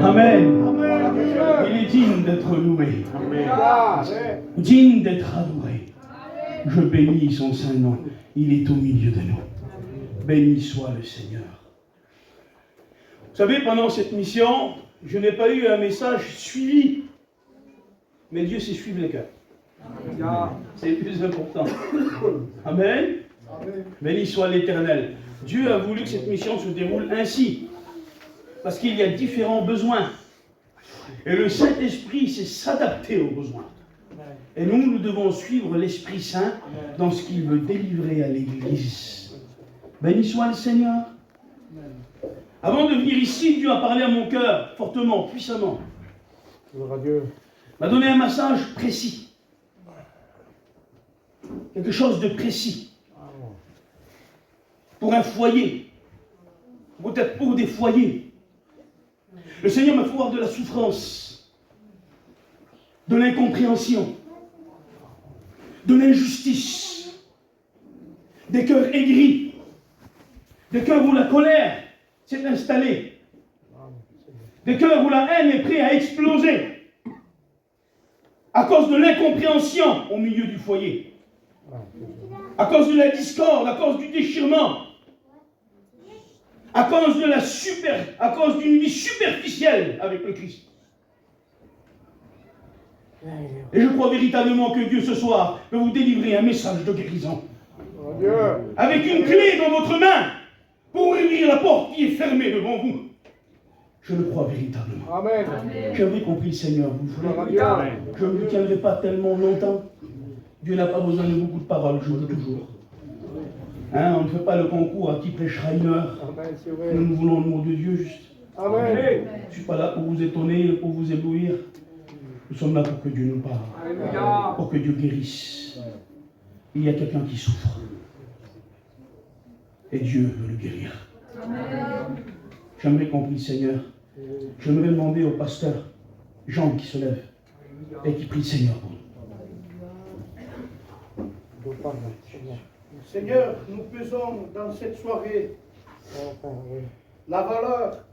Amen. Il est digne d'être loué. Digne d'être adoré. Je bénis son saint nom. Il est au milieu de nous. Béni soit le Seigneur. Vous savez, pendant cette mission, je n'ai pas eu un message suivi. Mais Dieu sait suivre les cœurs. C'est le plus important. Amen. Béni soit l'Éternel. Dieu a voulu que cette mission se déroule ainsi. Parce qu'il y a différents besoins. Et le Saint-Esprit sait s'adapter aux besoins. Et nous devons suivre l'Esprit Saint dans ce qu'il veut délivrer à l'Église. Béni soit le Seigneur. Avant de venir ici, Dieu a parlé à mon cœur fortement, puissamment. M'a donné un message précis. Quelque chose de précis. Pour un foyer. Peut-être pour des foyers. Le Seigneur m'a fait voir de la souffrance. De l'incompréhension. De l'injustice. Des cœurs aigris. Des cœurs où la colère s'est installée. Des cœurs où la haine est prête à exploser. À cause de l'incompréhension au milieu du foyer. À cause de la discorde, à cause du déchirement. À cause d'une vie superficielle avec le Christ. Et je crois véritablement que Dieu ce soir peut vous délivrer un message de guérison. Avec une clé dans votre main pour ouvrir la porte qui est fermée devant vous. Je le crois véritablement. Amen. J'avais compris le Seigneur, vous voulez. Je ne vous tiendrai pas tellement longtemps. Dieu n'a pas besoin de beaucoup de paroles, je le dis toujours. On ne fait pas le concours à qui prêchera une heure. Nous voulons le mot de Dieu juste. Amen. Je ne suis pas là pour vous étonner, pour vous éblouir. Nous sommes là pour que Dieu nous parle. Pour que Dieu guérisse. Il y a quelqu'un qui souffre. Et Dieu veut le guérir. J'aimerais qu'on prie, Seigneur. J'aimerais demander au pasteur Jean qui se lève et qui prie le Seigneur pour nous. Seigneur, nous pesons dans cette soirée la valeur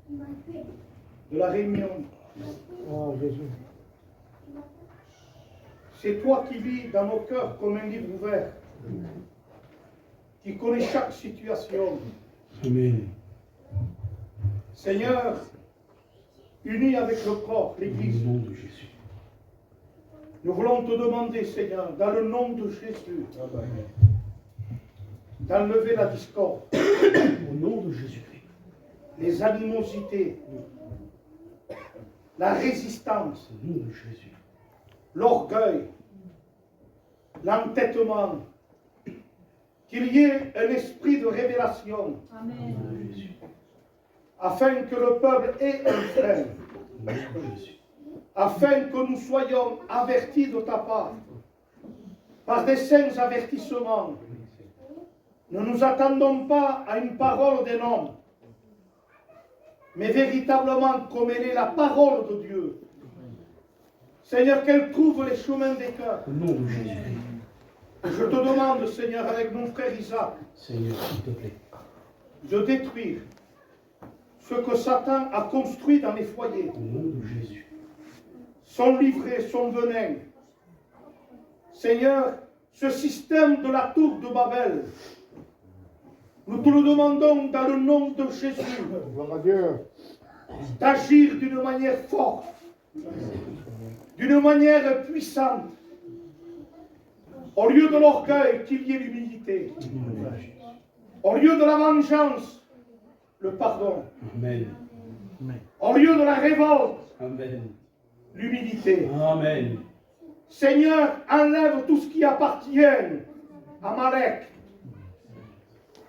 de la réunion. C'est toi qui vis dans nos cœurs comme un livre ouvert, qui connaît chaque situation. Amen. Seigneur, unis avec le corps, Au l'Église, nom de Jésus. nous voulons te demander, Seigneur, dans le nom de Jésus, d'enlever la discorde, Au nom de Jésus-Christ. les animosités, la résistance, Au nom de Jésus. l'orgueil, l'entêtement, qu'il y ait un esprit de révélation, Au nom de Jésus. afin que le peuple ait un frère, Au nom de Jésus. afin que nous soyons avertis de ta part, par des saints avertissements. Ne nous attendons pas à une parole d'un homme, mais véritablement comme elle est la parole de Dieu. Seigneur, qu'elle trouve les chemins des cœurs. Au nom de Jésus. Je te demande, Seigneur, avec mon frère Isaac, Seigneur, s'il te plaît. de détruire ce que Satan a construit dans les foyers. Au nom de Jésus. Son livret, son venin. Seigneur, ce système de la tour de Babel, nous te le demandons dans le nom de Jésus, d'agir d'une manière forte, d'une manière puissante. Au lieu de l'orgueil, qu'il y ait l'humilité. Au lieu de la vengeance, le pardon. Amen. Au lieu de la révolte, Amen. l'humilité. Amen. Seigneur, enlève tout ce qui appartient à Malek.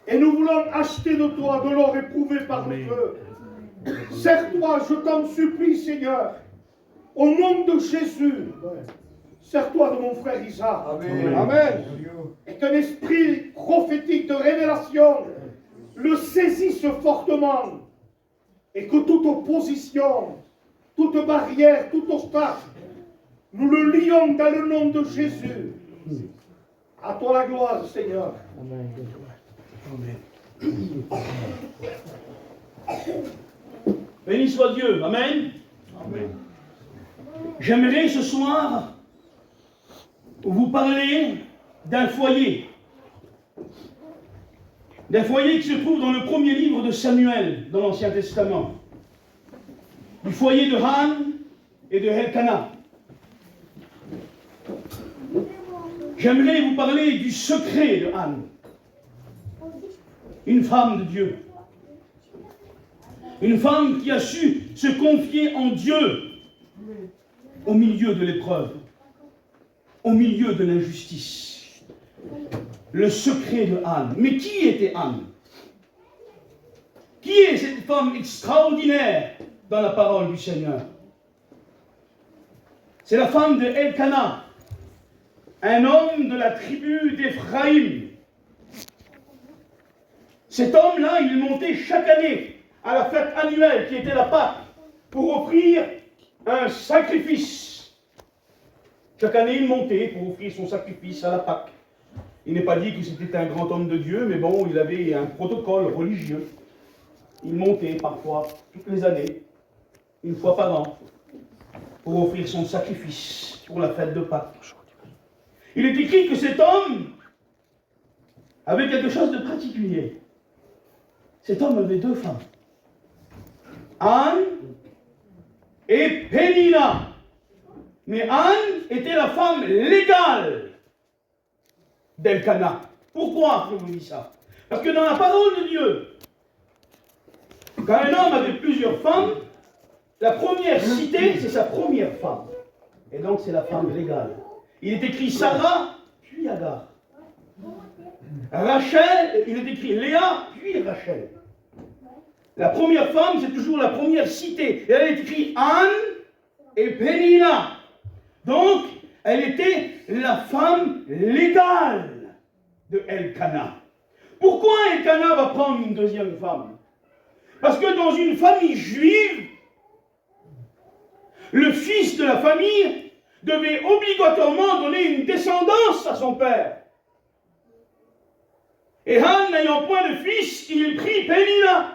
Et nous voulons acheter de toi de l'or éprouvé par le feu. Sers-toi, je t'en supplie, Seigneur, au nom de Jésus. Sers-toi de mon frère Isaac. Amen. Amen. Et qu'un esprit prophétique de révélation le saisisse fortement. Et que toute opposition, toute barrière, tout obstacle, nous le lions dans le nom de Jésus. À toi la gloire, Seigneur. Amen. Béni soit Dieu. Amen. Amen. J'aimerais ce soir vous parler d'un foyer. D'un foyer qui se trouve dans le premier livre de Samuel, dans l'Ancien Testament. Du foyer de Han et de Elkana. J'aimerais vous parler du secret de Han. Une femme de Dieu. Une femme qui a su se confier en Dieu au milieu de l'épreuve, au milieu de l'injustice. Le secret de Anne. Mais qui était Anne? Qui est cette femme extraordinaire dans la parole du Seigneur? C'est la femme de Elkana, un homme de la tribu d'Éphraïm. Cet homme-là, il montait chaque année à la fête annuelle qui était la Pâque pour offrir un sacrifice. Chaque année, il montait pour offrir son sacrifice à la Pâque. Il n'est pas dit que c'était un grand homme de Dieu, mais bon, il avait un protocole religieux. Il montait parfois, toutes les années, une fois par an, pour offrir son sacrifice pour la fête de Pâques. Il est écrit que cet homme avait quelque chose de particulier. Cet homme avait deux femmes. Anne et Pénina. Mais Anne était la femme légale d'Elkana. Pourquoi je vous dis ça? Parce que dans la parole de Dieu, quand un homme avait plusieurs femmes, la première citée, c'est sa première femme. Et donc c'est la femme légale. Il est écrit Sarah, puis Agar. Rachel, il est écrit Léa, puis Rachel. La première femme, c'est toujours la première citée. Et elle est écrit Anne et Pénina. Donc, elle était la femme légale de Elkana. Pourquoi Elkana va prendre une deuxième femme? Parce que dans une famille juive, le fils de la famille devait obligatoirement donner une descendance à son père. Et Han, n'ayant point de fils, il prit Pénina.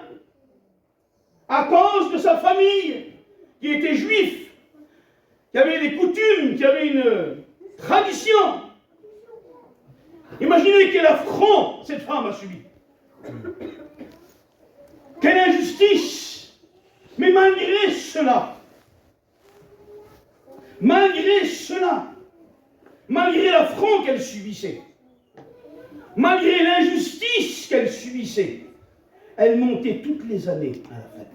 À cause de sa famille, qui était juif, qui avait des coutumes, qui avait une tradition. Imaginez quel affront cette femme a subi. Quelle injustice. Mais malgré cela, malgré l'affront qu'elle subissait, malgré l'injustice qu'elle subissait, elle montait toutes les années à la fête.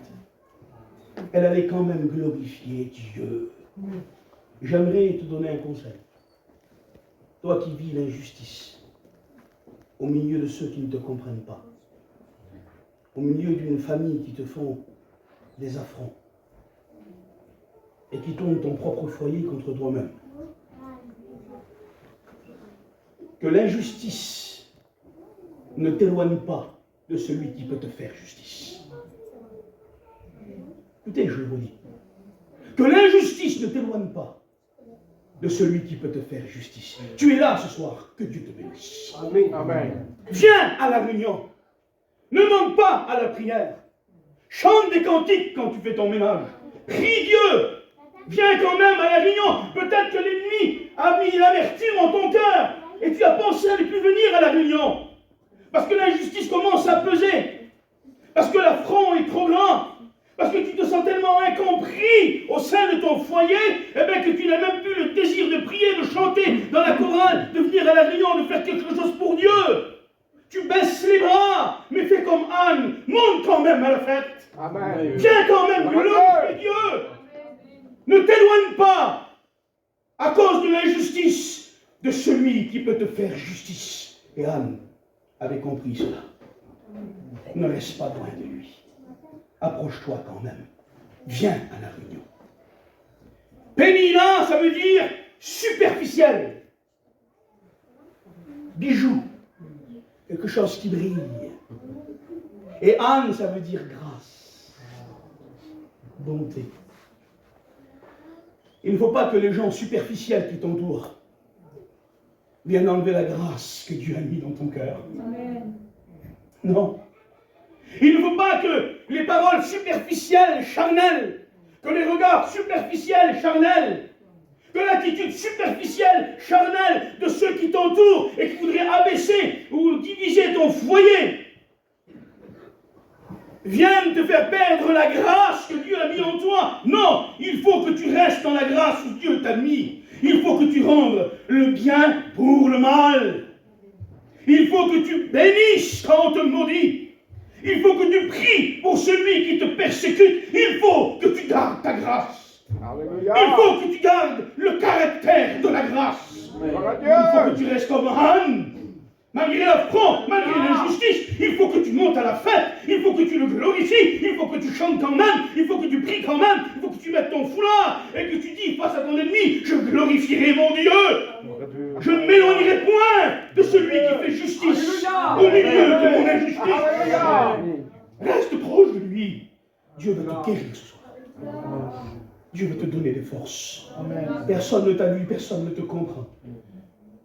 Elle allait quand même glorifier Dieu. J'aimerais te donner un conseil. Toi qui vis l'injustice, au milieu de ceux qui ne te comprennent pas, au milieu d'une famille qui te font des affronts et qui tournent ton propre foyer contre toi-même, que l'injustice ne t'éloigne pas de celui qui peut te faire justice. Écoutez, je vous dis, que l'injustice ne t'éloigne pas de celui qui peut te faire justice. Tu es là ce soir, que Dieu te bénisse. Amen. Viens à la réunion. Ne manque pas à la prière. Chante des cantiques quand tu fais ton ménage. Prie Dieu. Viens quand même à la réunion. Peut-être que l'ennemi a mis l'amertume en ton cœur et tu as pensé à ne plus venir à la réunion. Parce que l'injustice commence à peser. Parce que l'affront est trop grand. Parce que tu te sens tellement incompris au sein de ton foyer, eh bien que tu n'as même plus le désir de prier, de chanter dans la chorale, de venir à la réunion, de faire quelque chose pour Dieu. Tu baisses les bras, mais fais comme Anne, monte quand même à la fête. Amen. Viens quand même glorifier Dieu. Ne t'éloigne pas à cause de l'injustice de celui qui peut te faire justice. Et Anne avait compris cela. Ne reste pas loin de lui. Approche-toi quand même. Viens à la réunion. Pénina, ça veut dire superficiel. Bijou. Quelque chose qui brille. Et Anne, ça veut dire grâce. Bonté. Il ne faut pas que les gens superficiels qui t'entourent viennent enlever la grâce que Dieu a mis dans ton cœur. Amen. Non. Il ne faut pas que les paroles superficielles, charnelles, que les regards superficiels, charnels, que l'attitude superficielle, charnelle de ceux qui t'entourent et qui voudraient abaisser ou diviser ton foyer viennent te faire perdre la grâce que Dieu a mis en toi. Non, il faut que tu restes dans la grâce où Dieu t'a mis. Il faut que tu rendes le bien pour le mal. Il faut que tu bénisses quand on te maudit. Il faut que tu pries pour celui qui te persécute. Il faut que tu gardes ta grâce. Alléluia. Il faut que tu gardes le caractère de la grâce. Il faut que tu restes comme Anne. Malgré l'affront, malgré l'injustice, il faut que tu montes à la fête, il faut que tu le glorifies, il faut que tu chantes quand même, il faut que tu pries quand même, il faut que tu mettes ton foulard et que tu dis face à ton ennemi, je glorifierai mon Dieu. Je ne m'éloignerai point de celui qui fait justice au milieu de mon injustice. Reste proche de lui. Dieu va te guérir ce soir. Dieu va te donner des forces. Personne ne t'a vu, personne ne te comprend.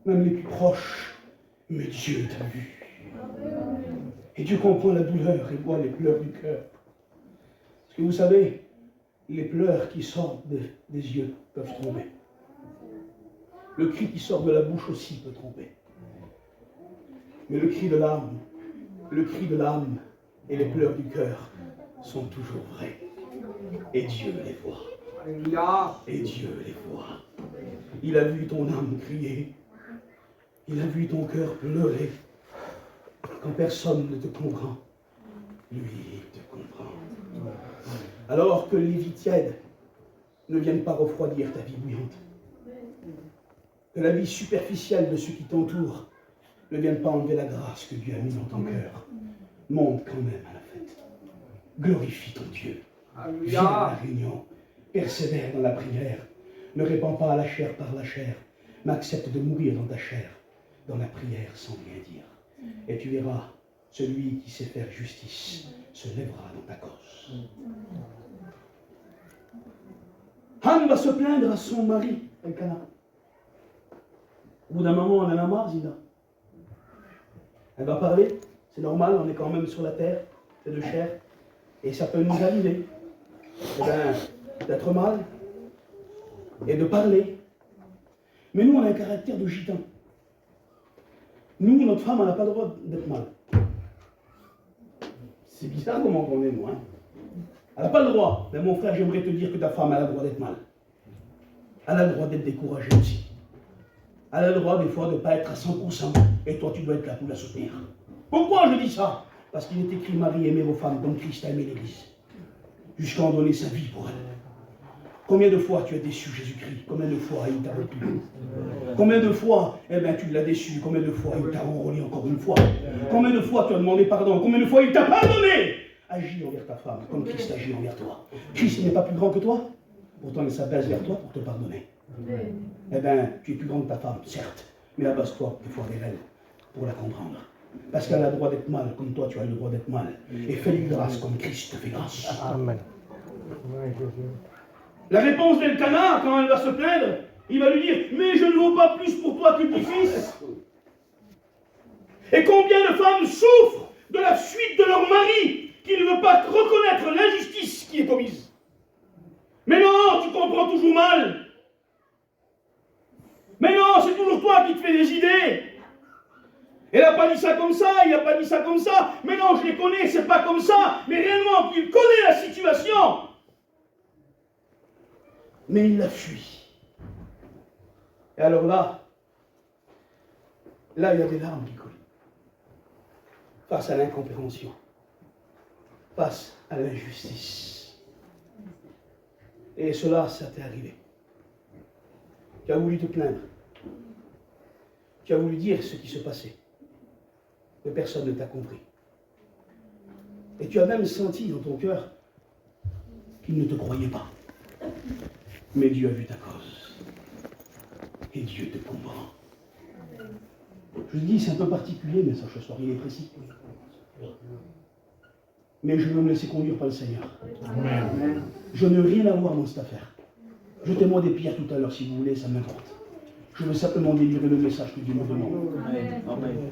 Même les plus proches. Mais Dieu t'a vu. Et Dieu comprend la douleur et voit les pleurs du cœur. Parce que vous savez, les pleurs qui sortent des yeux peuvent tromper. Le cri qui sort de la bouche aussi peut tromper. Mais le cri de l'âme et les pleurs du cœur sont toujours vrais. Et Dieu les voit. Et Dieu les voit. Il a vu ton âme crier. Il a vu ton cœur pleurer. Quand personne ne te comprend, lui te comprend. Alors que les vies tièdes ne viennent pas refroidir ta vie bouillante. Que la vie superficielle de ceux qui t'entourent ne vienne pas enlever la grâce que Dieu a mise dans ton cœur. Monte quand même à la fête. Glorifie ton Dieu. Viens à la réunion. Persévère dans la prière. Ne répands pas la chair par la chair, mais accepte de mourir dans ta chair, dans la prière sans rien dire. Et tu verras, celui qui sait faire justice se lèvera dans ta cause. Anne va se plaindre à son mari, Elkana. Au bout d'un moment, on en a marre, Zina. Elle va parler, c'est normal, on est quand même sur la terre, c'est de chair, et ça peut nous arriver. Eh bien, d'être mal et de parler. Mais nous, on a un caractère de gitan. Nous, notre femme, elle n'a pas le droit d'être mal. C'est bizarre comment on est, nous. Hein. Elle n'a pas le droit. Mais mon frère, j'aimerais te dire que ta femme, elle a le droit d'être mal. Elle a le droit d'être découragée aussi. Elle a le droit, des fois, de ne pas être à 100%. Et toi, tu dois être là pour la soutenir. Pourquoi je dis ça? Parce qu'il est écrit, Marie, aimez vos femmes comme Christ a aimé l'Église. Jusqu'à en donner sa vie pour elle. Combien de fois tu as déçu Jésus-Christ? Combien de fois il t'a retenu? Combien de fois, eh bien, tu l'as déçu? Combien de fois il t'a enrôlé encore une fois? Combien de fois tu as demandé pardon? Combien de fois il t'a pardonné? Agis envers ta femme comme Christ agit envers toi. Christ n'est pas plus grand que toi, pourtant il s'abaisse vers toi pour te pardonner. Eh bien, tu es plus grand que ta femme, certes, mais abaisse-toi des fois vers elle pour la comprendre. Parce qu'elle a le droit d'être mal comme toi tu as le droit d'être mal. Et fais-lui grâce comme Christ te fait grâce. Amen. La réponse d'Elkana, quand elle va se plaindre, il va lui dire, mais je ne vaux pas plus pour toi que 10 fils. Et combien de femmes souffrent de la fuite de leur mari qui ne veut pas reconnaître l'injustice qui est commise. Mais non, tu comprends toujours mal. Mais non, c'est toujours toi qui te fais des idées. Elle n'a pas dit ça comme ça, il n'a pas dit ça comme ça. Mais non, je les connais, c'est pas comme ça. Mais réellement, il connaît la situation. Mais il la fuit. Et alors là, il y a des larmes qui coulent. Face à l'incompréhension. Face à l'injustice. Et cela, ça t'est arrivé. Tu as voulu te plaindre. Tu as voulu dire ce qui se passait. Mais personne ne t'a compris. Et tu as même senti dans ton cœur qu'il ne te croyait pas. Mais Dieu a vu ta cause. Et Dieu te comprend. Je dis, c'est un peu particulier, mais ça, ce soir, il est précis. Mais je veux me laisser conduire par le Seigneur. Amen. Je n'ai rien à voir dans cette affaire. Jetez-moi des pierres tout à l'heure, si vous voulez, ça m'importe. Je veux simplement délivrer le message que Dieu me demande. Amen.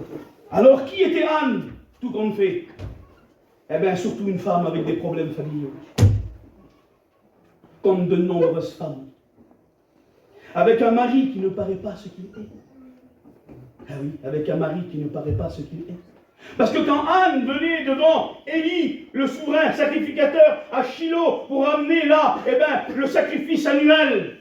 Alors, qui était Anne, tout compte fait? Eh bien, surtout une femme avec des problèmes familiaux. Comme de nombreuses femmes. Avec un mari qui ne paraît pas ce qu'il est. Ah oui, avec un mari qui ne paraît pas ce qu'il est. Parce que quand Anne venait devant Élie, le souverain sacrificateur à Shiloh, pour amener là, eh ben, le sacrifice annuel,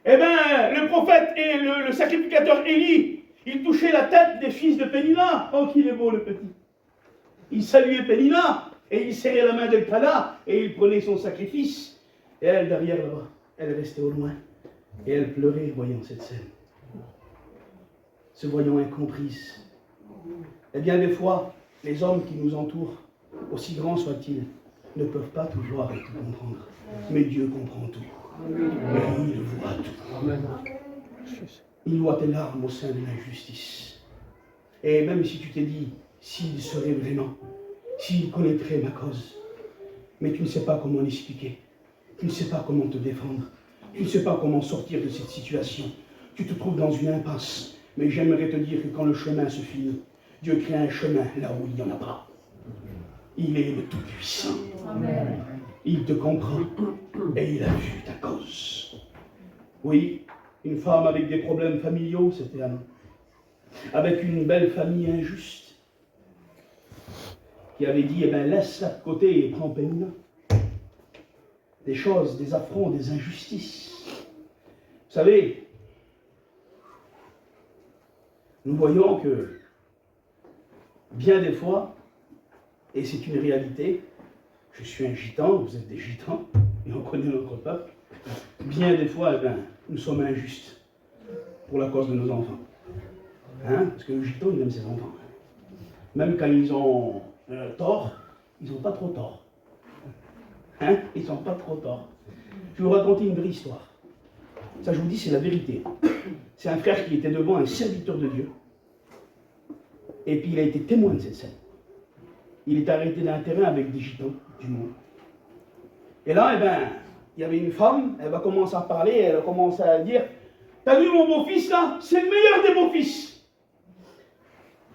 eh ben, le prophète et le sacrificateur Élie, il touchait la tête des fils de Pénina. Oh, qu'il est beau le petit. Il saluait Pénina, et il serrait la main d'Elkana, et il prenait son sacrifice. Et elle, derrière là-bas, elle restait au loin, et elle pleurait voyant cette scène. Se voyant incomprise. Eh bien, des fois, les hommes qui nous entourent, aussi grands soient-ils, ne peuvent pas tout voir et tout comprendre. Mais Dieu comprend tout. Et il voit tout. Il voit tes larmes au sein de l'injustice. Et même si tu t'es dit, s'il serait vraiment, s'il connaîtrait ma cause, mais tu ne sais pas comment l'expliquer, tu ne sais pas comment te défendre, tu ne sais pas comment sortir de cette situation, tu te trouves dans une impasse. Mais j'aimerais te dire que quand le chemin se finit, Dieu crée un chemin là où il n'y en a pas. Il est le Tout-Puissant. Il te comprend et il a vu ta cause. Oui, une femme avec des problèmes familiaux, c'était Anne. Avec une belle famille injuste, qui avait dit, eh bien, laisse-la de côté et prends Pénina. Des choses, des affronts, des injustices. Vous savez, nous voyons que bien des fois, et c'est une réalité, je suis un gitan, vous êtes des gitans, et on connaît notre peuple, bien des fois, eh bien, nous sommes injustes pour la cause de nos enfants. Hein? Parce que le gitan, il aime ses enfants. Même quand ils ont tort, ils n'ont pas trop tort. Hein? Ils n'ont pas trop tort. Je vais vous raconter une vraie histoire. Ça, je vous dis, c'est la vérité. C'est un frère qui était devant un serviteur de Dieu. Et puis il a été témoin de cette scène. Il est arrêté d'un terrain avec des gitans du monde. Et là, eh ben, il y avait une femme, elle va commencer à parler, elle va commencer à dire, t'as vu mon beau-fils là? C'est le meilleur des beaux-fils.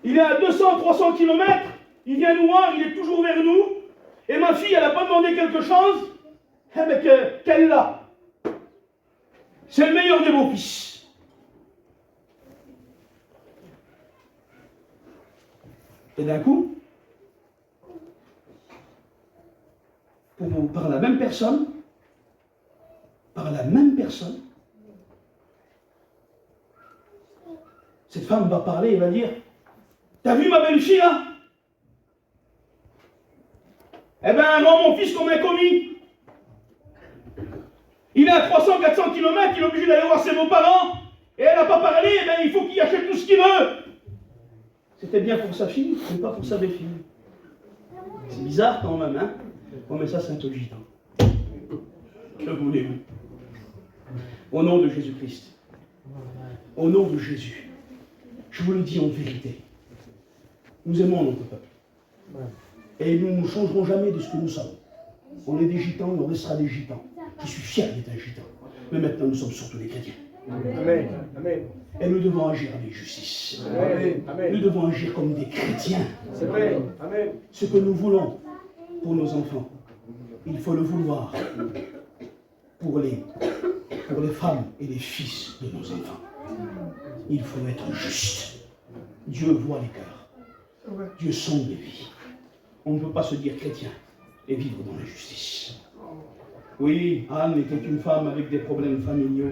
Il est à 200-300 km, il vient nous voir, il est toujours vers nous. Et ma fille, elle n'a pas demandé quelque chose, eh ben, qu'elle l'a. C'est le meilleur des beaux-fils. Et d'un coup, par la même personne, cette femme va parler et va dire, t'as vu ma belle-fille là? Eh ben, elle rend mon fils comme un commis. Il est à 300-400 km, il est obligé d'aller voir ses beaux-parents, et elle n'a pas parlé, eh ben, il faut qu'il achète tout ce qu'il veut. C'était bien pour sa fille, mais pas pour sa belle-fille. C'est bizarre quand même, hein? Bon, mais ça, c'est un truc gitan. Que voulez-vous? Au nom de Jésus-Christ, au nom de Jésus, je vous le dis en vérité, nous aimons notre peuple. Et nous ne changerons jamais de ce que nous sommes. On est des gitans et on restera des gitans. Je suis fier d'être un gitan. Mais maintenant, nous sommes surtout des chrétiens. Amen. Amen. Et nous devons agir avec justice. Amen. Amen. Nous devons agir comme des chrétiens. C'est vrai. Amen. Ce que nous voulons pour nos enfants, il faut le vouloir pour les femmes et les fils de nos enfants. Il faut être juste. Dieu voit les cœurs. Dieu sonde les vies. On ne peut pas se dire chrétien et vivre dans l'injustice. Oui, Anne était une femme avec des problèmes familiaux,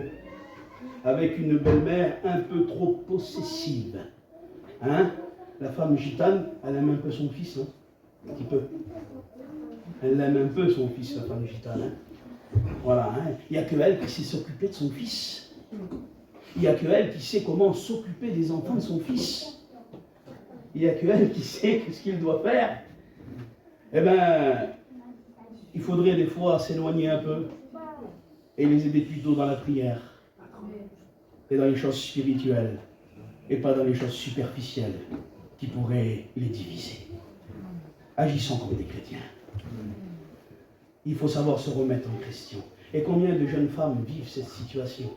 avec une belle-mère un peu trop possessive. Hein? La femme gitane, elle aime un peu son fils, hein? Un petit peu. Elle aime un peu son fils, la femme gitane. Hein? Voilà, hein? Il n'y a que elle qui sait s'occuper de son fils. Il n'y a que elle qui sait comment s'occuper des enfants de son fils. Il n'y a que elle qui sait ce qu'il doit faire. Eh bien, il faudrait des fois s'éloigner un peu et les aider plutôt dans la prière et dans les choses spirituelles et pas dans les choses superficielles qui pourraient les diviser. Agissons comme des chrétiens. Il faut savoir se remettre en question. Et combien de jeunes femmes vivent cette situation?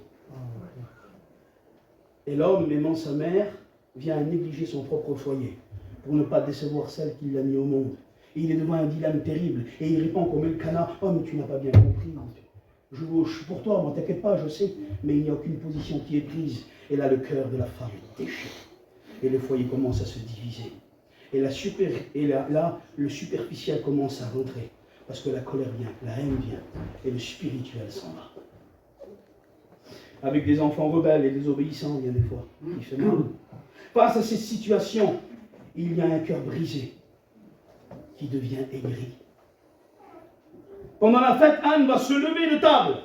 Et l'homme, aimant sa mère, vient à négliger son propre foyer pour ne pas décevoir celle qui l'a mis au monde. Et il est devant un dilemme terrible. Et il répond comme Elkana, oh mais tu n'as pas bien compris. Je suis pour toi, moi t'inquiète pas, je sais. Mais il n'y a aucune position qui est prise. Et là, le cœur de la femme est déchiré. Et le foyer commence à se diviser. Et là, le superficiel commence à rentrer. Parce que la colère vient, la haine vient. Et le spirituel s'en va. Avec des enfants rebelles et désobéissants, il y a des fois, il fait mal. Face à cette situation, il y a un cœur brisé qui devient aigri. Pendant la fête, Anne va se lever de table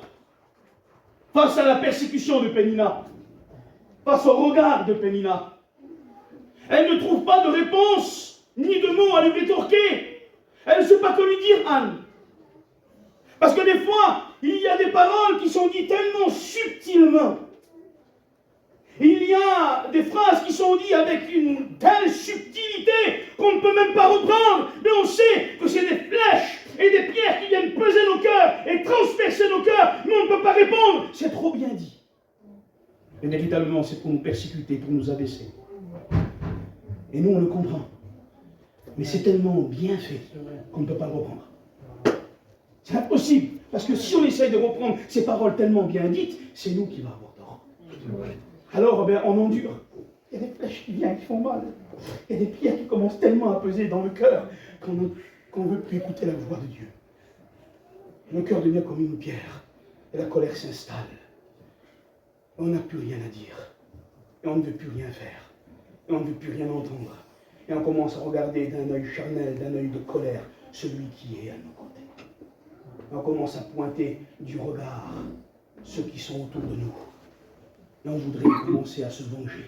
face à la persécution de Pénina, face au regard de Pénina. Elle ne trouve pas de réponse, ni de mots à lui rétorquer. Elle ne sait pas que lui dire, Anne. Parce que des fois, il y a des paroles qui sont dites tellement subtilement. Il y a des phrases qui sont dites avec une telle subtilité qu'on ne peut même pas reprendre. Mais on sait que c'est des flèches et des pierres qui viennent peser nos cœurs et transpercer nos cœurs. Mais on ne peut pas répondre. C'est trop bien dit. Et véritablement, c'est pour nous persécuter, pour nous abaisser. Et nous, on le comprend. Mais c'est tellement bien fait qu'on ne peut pas le reprendre. C'est impossible. Parce que si on essaye de reprendre ces paroles tellement bien dites, c'est nous qui va avoir tort. Alors, on endure. Il y a des flèches qui viennent, qui font mal. Il y a des pierres qui commencent tellement à peser dans le cœur qu'on ne veut plus écouter la voix de Dieu. Le cœur devient comme une pierre. Et la colère s'installe. On n'a plus rien à dire. Et on ne veut plus rien faire. Et on ne veut plus rien entendre. Et on commence à regarder d'un œil charnel, d'un œil de colère, celui qui est à nos côtés. Et on commence à pointer du regard ceux qui sont autour de nous. Et on voudrait commencer à se venger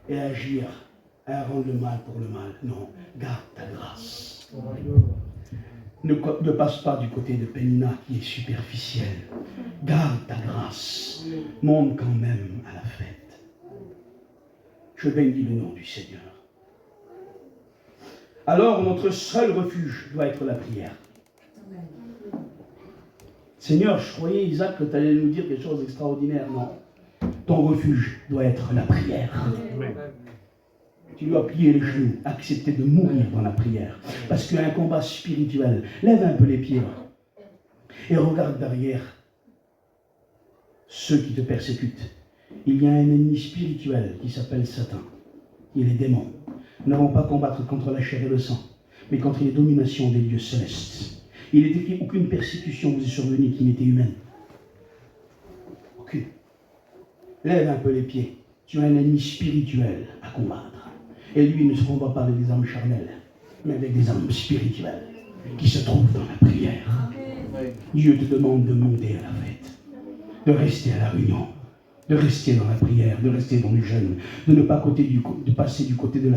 et à agir, à rendre le mal pour le mal. Non, garde ta grâce. Ne passe pas du côté de Pénina qui est superficiel. Garde ta grâce. Monte quand même à la fête. Je bénis le nom du Seigneur. Alors, notre seul refuge doit être la prière. Seigneur, je croyais, Isaac, que tu allais nous dire quelque chose d'extraordinaire. Non. Ton refuge doit être la prière. Amen. Tu dois plier les genoux, accepter de mourir dans la prière. Parce qu'il y a un combat spirituel. Lève un peu les pieds et regarde derrière ceux qui te persécutent. Il y a un ennemi spirituel qui s'appelle Satan. Il est démon. Nous n'avons pas à combattre contre la chair et le sang, mais contre les dominations des lieux célestes. Il est écrit aucune persécution vous est survenue qui n'était humaine. Aucune. Lève un peu les pieds. Tu as un ennemi spirituel à combattre. Et lui ne se combat pas avec des armes charnelles, mais avec des armes spirituelles qui se trouvent dans la prière. Dieu te demande de monter à la fête, de rester à la réunion, de rester dans la prière, de rester dans le jeûne, de ne pas passer du côté de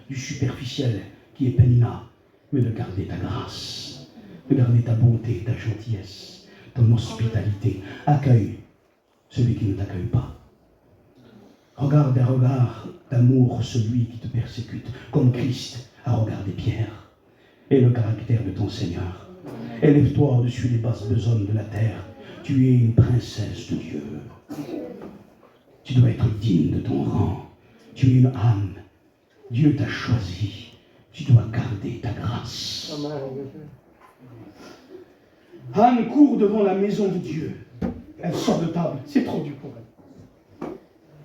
du superficiel qui est Pénina, mais de garder ta grâce, de garder ta bonté, ta gentillesse, ton hospitalité. Accueille celui qui ne t'accueille pas. Regarde d'un regard d'amour celui qui te persécute, comme Christ a regardé Pierre. Et le caractère de ton Seigneur. Élève-toi au-dessus des basses besognes de la terre. Tu es une princesse de Dieu. Tu dois être digne de ton rang. Tu es une âme. Dieu t'a choisi. Tu dois garder ta grâce. Anne court devant la maison de Dieu. Elle sort de table. C'est trop dur pour elle.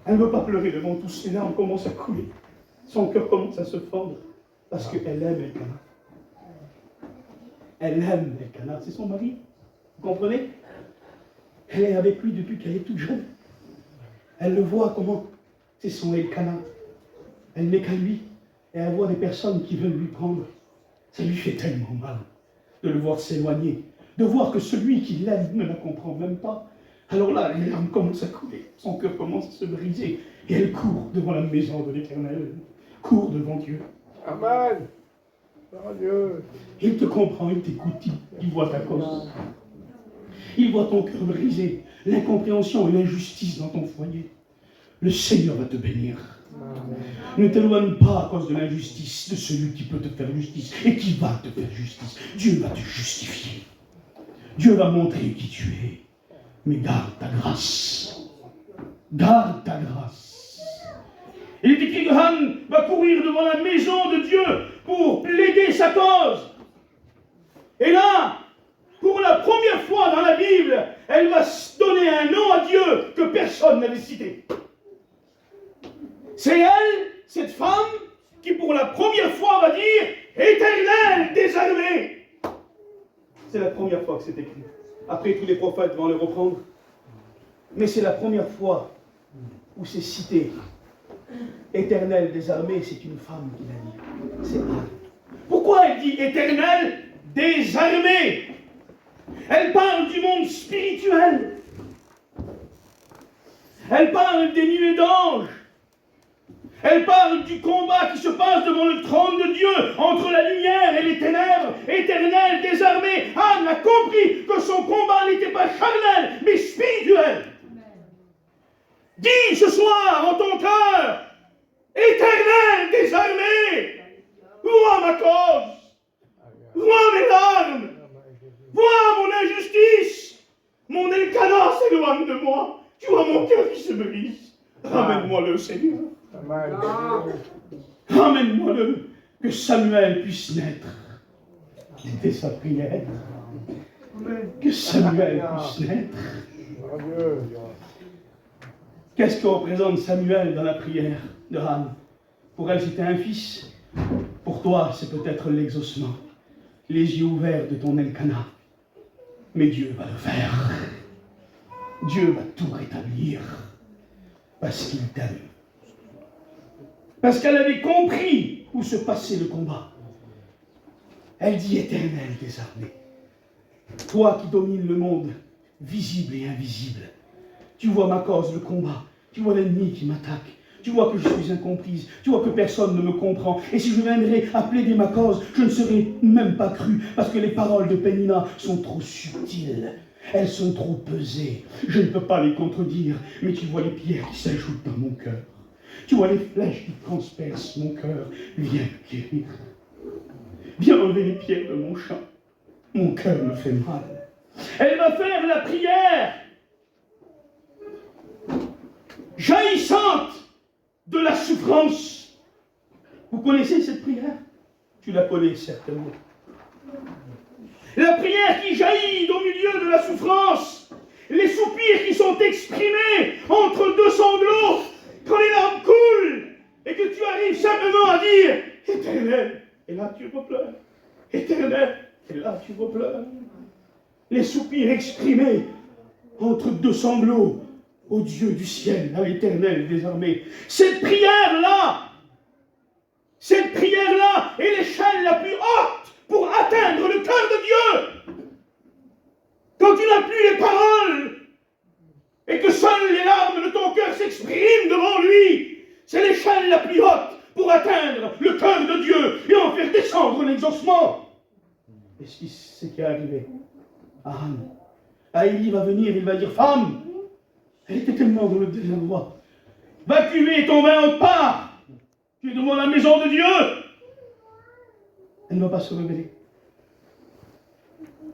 Elle ne veut pas pleurer devant tous. Ses larmes commencent à couler. Son cœur commence à se fendre. Parce qu'elle aime Elkana. Elle aime Elkana. C'est son mari. Vous comprenez? Elle est avec lui depuis qu'elle est toute jeune. Elle le voit comment c'est son Elkana. Elle n'est qu'à lui. Et elle voit des personnes qui veulent lui prendre. Ça lui fait tellement mal de le voir s'éloigner. De voir que celui qui l'aime ne la comprend même pas. Alors là, les larmes commencent à couler. Son cœur commence à se briser. Et elle court devant la maison de l'Éternel. Court devant Dieu. Amen. Dieu. Il te comprend, il t'écoute, il voit ta cause. Il voit ton cœur brisé, l'incompréhension et l'injustice dans ton foyer. Le Seigneur va te bénir. Amen. Ne t'éloigne pas à cause de l'injustice de celui qui peut te faire justice et qui va te faire justice. Dieu va te justifier. Dieu va montrer qui tu es. Mais garde ta grâce. Garde ta grâce. Il est écrit que Anne va courir devant la maison de Dieu pour plaider sa cause. Et là, pour la première fois dans la Bible, elle va donner un nom à Dieu que personne n'avait cité. C'est elle, cette femme, qui pour la première fois va dire « Éternel des armées ». C'est la première fois que c'est écrit. Après, tous les prophètes vont le reprendre. Mais c'est la première fois où c'est cité. Éternel des armées, c'est une femme qui l'a dit. C'est Anne. Pourquoi elle dit Éternel des armées? Elle parle du monde spirituel. Elle parle des nuées d'anges. Elle parle du combat qui se passe devant le trône de Dieu, entre la lumière et les ténèbres. Éternel des armées. Anne a compris que son combat n'était pas charnel, mais spirituel. Dis ce soir en ton cœur, Éternel des armées, vois ma cause, vois mes larmes, vois mon injustice, mon Elkanah s'éloigne de moi, tu vois mon cœur qui se brise, ramène-moi-le Seigneur, ramène-moi-le, que Samuel puisse naître, c'était sa prière, que Samuel puisse naître. Qu'est-ce que représente Samuel dans la prière de Anne? Pour elle, c'était un fils. Pour toi, c'est peut-être l'exaucement. Les yeux ouverts de ton Elkanah. Mais Dieu va le faire. Dieu va tout rétablir. Parce qu'il t'aime. Parce qu'elle avait compris où se passait le combat. Elle dit Éternel des armées. Toi qui domines le monde, visible et invisible. Tu vois ma cause, le combat. Tu vois l'ennemi qui m'attaque. Tu vois que je suis incomprise. Tu vois que personne ne me comprend. Et si je viendrais à plaider ma cause, je ne serais même pas cru. Parce que les paroles de Pénina sont trop subtiles. Elles sont trop pesées. Je ne peux pas les contredire. Mais tu vois les pierres qui s'ajoutent dans mon cœur. Tu vois les flèches qui transpercent mon cœur. Viens me guérir. Viens enlever les pierres de mon champ. Mon cœur me fait mal. Elle va faire la prière jaillissante de la souffrance. Vous connaissez cette prière? Tu la connais certainement. La prière qui jaillit au milieu de la souffrance. Les soupirs qui sont exprimés entre deux sanglots. Quand les larmes coulent et que tu arrives simplement à dire Éternel, et là tu repleures. Éternel, et là tu repleures. Les soupirs exprimés entre deux sanglots. Ô Dieu du ciel, à l'Éternel des armées. Cette prière-là est l'échelle la plus haute pour atteindre le cœur de Dieu. Quand tu n'as plus les paroles et que seules les larmes de ton cœur s'expriment devant lui, c'est l'échelle la plus haute pour atteindre le cœur de Dieu et en faire descendre l'exaucement. Et ce qui est arrivé à Anne, à Élie va venir, il va dire, femme, elle était tellement dans le désarroi. Va cuver ton vin en part. Tu es devant la maison de Dieu. Elle ne va pas se rebeller.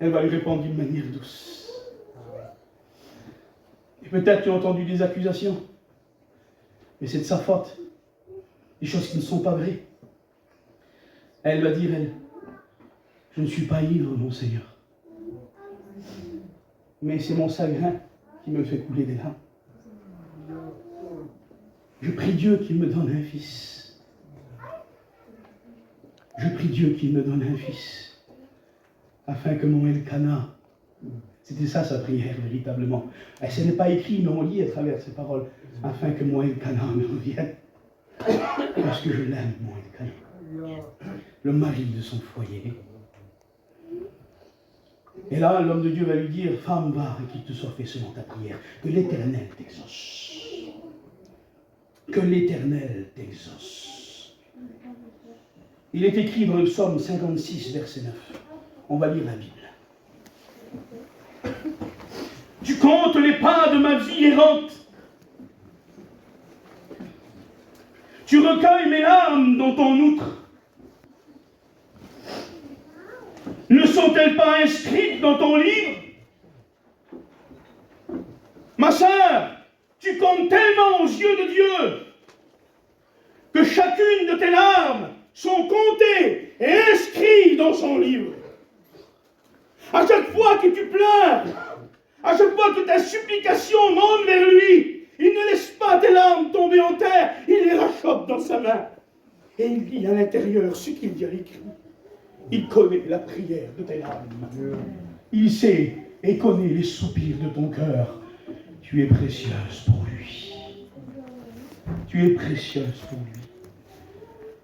Elle va lui répondre d'une manière douce. Et peut-être tu as entendu des accusations. Mais c'est de sa faute. Des choses qui ne sont pas vraies. Elle va dire, je ne suis pas ivre, mon Seigneur. Mais c'est mon chagrin qui me fait couler des larmes. Je prie Dieu qu'il me donne un fils. Je prie Dieu qu'il me donne un fils. Afin que mon Elkanah, c'était ça sa prière véritablement. Et ce n'est pas écrit, mais on lit à travers ces paroles. Afin que mon Elkanah me revienne. Parce que je l'aime, mon Elkanah. Le mari de son foyer. Et là, l'homme de Dieu va lui dire, femme, va et qu'il te soit fait selon ta prière. Que l'Éternel t'exauce. Que l'Éternel t'exauce. Il est écrit dans le psaume 56, verset 9. On va lire la Bible. Tu comptes les pas de ma vie errante. Tu recueilles mes larmes dans ton outre. Ne sont-elles pas inscrites dans ton livre? Ma sœur, tu comptes tellement aux yeux de Dieu que chacune de tes larmes sont comptés et inscrits dans son livre. À chaque fois que tu pleures, à chaque fois que ta supplication monte vers lui, il ne laisse pas tes larmes tomber en terre, il les rachoppe dans sa main. Et il lit à l'intérieur ce qu'il y a écrit. Il connaît la prière de tes larmes. Il sait et connaît les soupirs de ton cœur. Tu es précieuse pour lui. Tu es précieuse pour lui.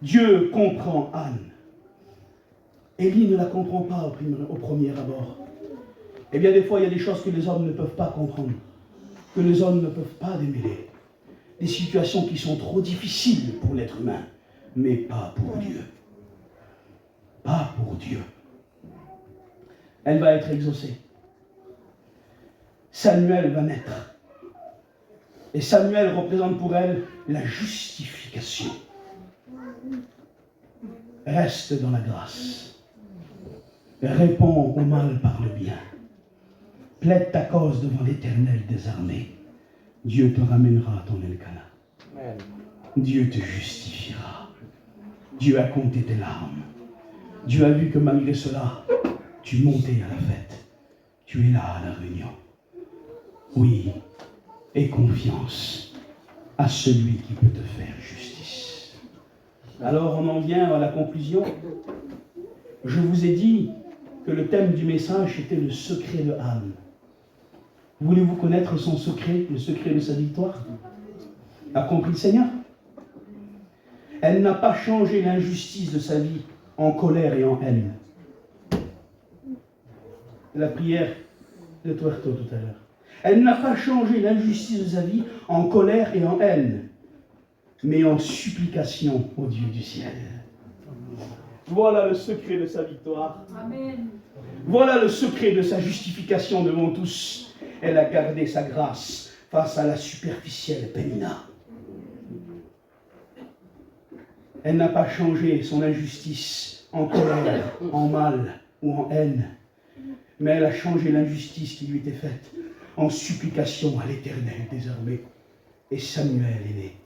Dieu comprend Anne. Élie ne la comprend pas au premier abord. Eh bien, des fois, il y a des choses que les hommes ne peuvent pas comprendre, que les hommes ne peuvent pas démêler. Des situations qui sont trop difficiles pour l'être humain, mais pas pour Dieu. Pas pour Dieu. Elle va être exaucée. Samuel va naître. Et Samuel représente pour elle la justification. Reste dans la grâce. Réponds au mal par le bien. Plaide ta cause devant l'Éternel des armées. Dieu te ramènera à ton Elkana. Dieu te justifiera. Dieu a compté tes larmes. Dieu a vu que malgré cela, tu montais à la fête. Tu es là à la réunion. Oui, aie confiance à celui qui peut te faire justice. Alors on en vient à la conclusion. Je vous ai dit que le thème du message était le secret de Anne. Voulez-vous connaître son secret, le secret de sa victoire? A compris le Seigneur? Elle n'a pas changé l'injustice de sa vie en colère et en haine. La prière de Tuerto tout à l'heure. Elle n'a pas changé l'injustice de sa vie en colère et en haine, mais en supplication au Dieu du ciel. Voilà le secret de sa victoire. Amen. Voilà le secret de sa justification devant tous. Elle a gardé sa grâce face à la superficielle Pénina. Elle n'a pas changé son injustice en colère, en mal ou en haine, mais elle a changé l'injustice qui lui était faite en supplication à l'Éternel des armées. Et Samuel est né.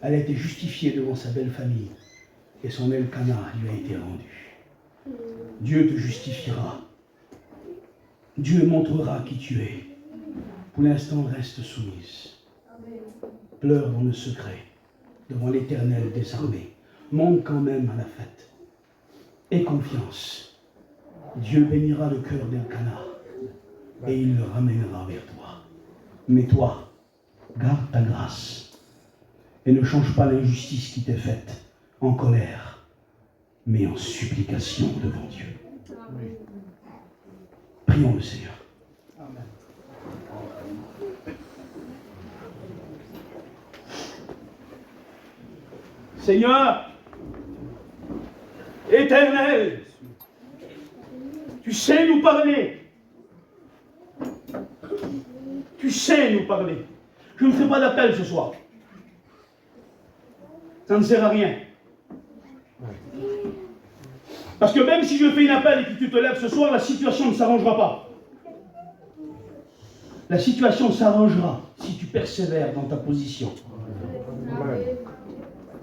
Elle a été justifiée devant sa belle famille et son Elkana lui a été rendu. Dieu te justifiera. Dieu montrera qui tu es. Pour l'instant, reste soumise. Pleure dans le secret devant l'Éternel des armées. Monte quand même à la fête. Aie confiance. Dieu bénira le cœur d'Elkana et il le ramènera vers toi. Mais toi, garde ta grâce et ne change pas l'injustice qui t'est faite en colère, mais en supplication devant Dieu. Amen. Prions le Seigneur. Amen. Seigneur, Éternel, tu sais nous parler. Tu sais nous parler. Je ne ferai pas d'appel ce soir. Ça ne sert à rien. Parce que même si je fais un appel et que tu te lèves ce soir, la situation ne s'arrangera pas. La situation s'arrangera si tu persévères dans ta position.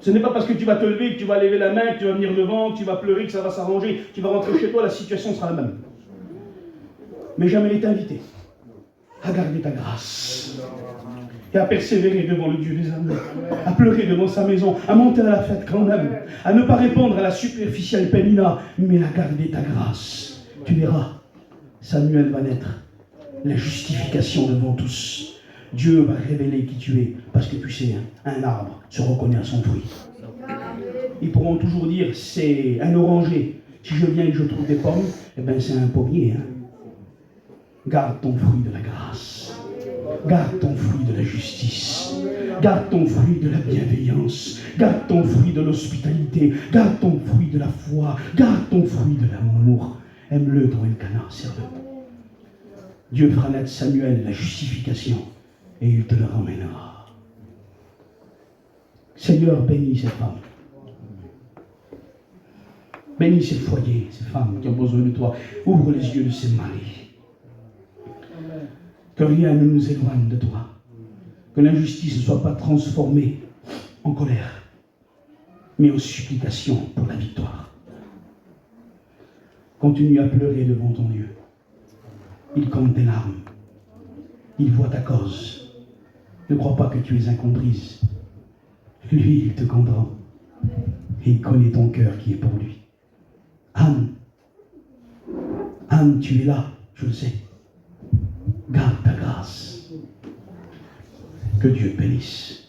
Ce n'est pas parce que tu vas te lever, que tu vas lever la main, que tu vas venir devant, que tu vas pleurer, que ça va s'arranger. Tu vas rentrer chez toi, la situation sera la même. Mais jamais t'inviter à garder ta grâce et à persévérer devant le Dieu des armées, à pleurer devant sa maison, à monter à la fête quand même, à ne pas répondre à la superficielle Pénina, mais à garder ta grâce. Tu verras, Samuel va naître, la justification devant tous. Dieu va révéler qui tu es, parce que tu sais, un arbre se reconnaît à son fruit. Ils pourront toujours dire, c'est un oranger. Si je viens et que je trouve des pommes, eh bien c'est un pommier. Garde ton fruit de la grâce. Garde ton fruit de la justice. Garde ton fruit de la bienveillance. Garde ton fruit de l'hospitalité. Garde ton fruit de la foi. Garde ton fruit de l'amour. Aime-le ton Elkana, serve-le. Dieu fera naître Samuel, la justification, et il te le ramènera. Seigneur, bénis ces femmes. Bénis ces foyers, ces femmes qui ont besoin de toi. Ouvre les yeux de ces maris. Que rien ne nous éloigne de toi. Que l'injustice ne soit pas transformée en colère. mais en supplication pour la victoire. Continue à pleurer devant ton Dieu. Il compte tes larmes. Il voit ta cause. Ne crois pas que tu es incomprise. Lui, il te comprend. Et il connaît ton cœur qui est pour lui. Anne, Anne, tu es là, je le sais. Garde ta grâce. Que Dieu bénisse.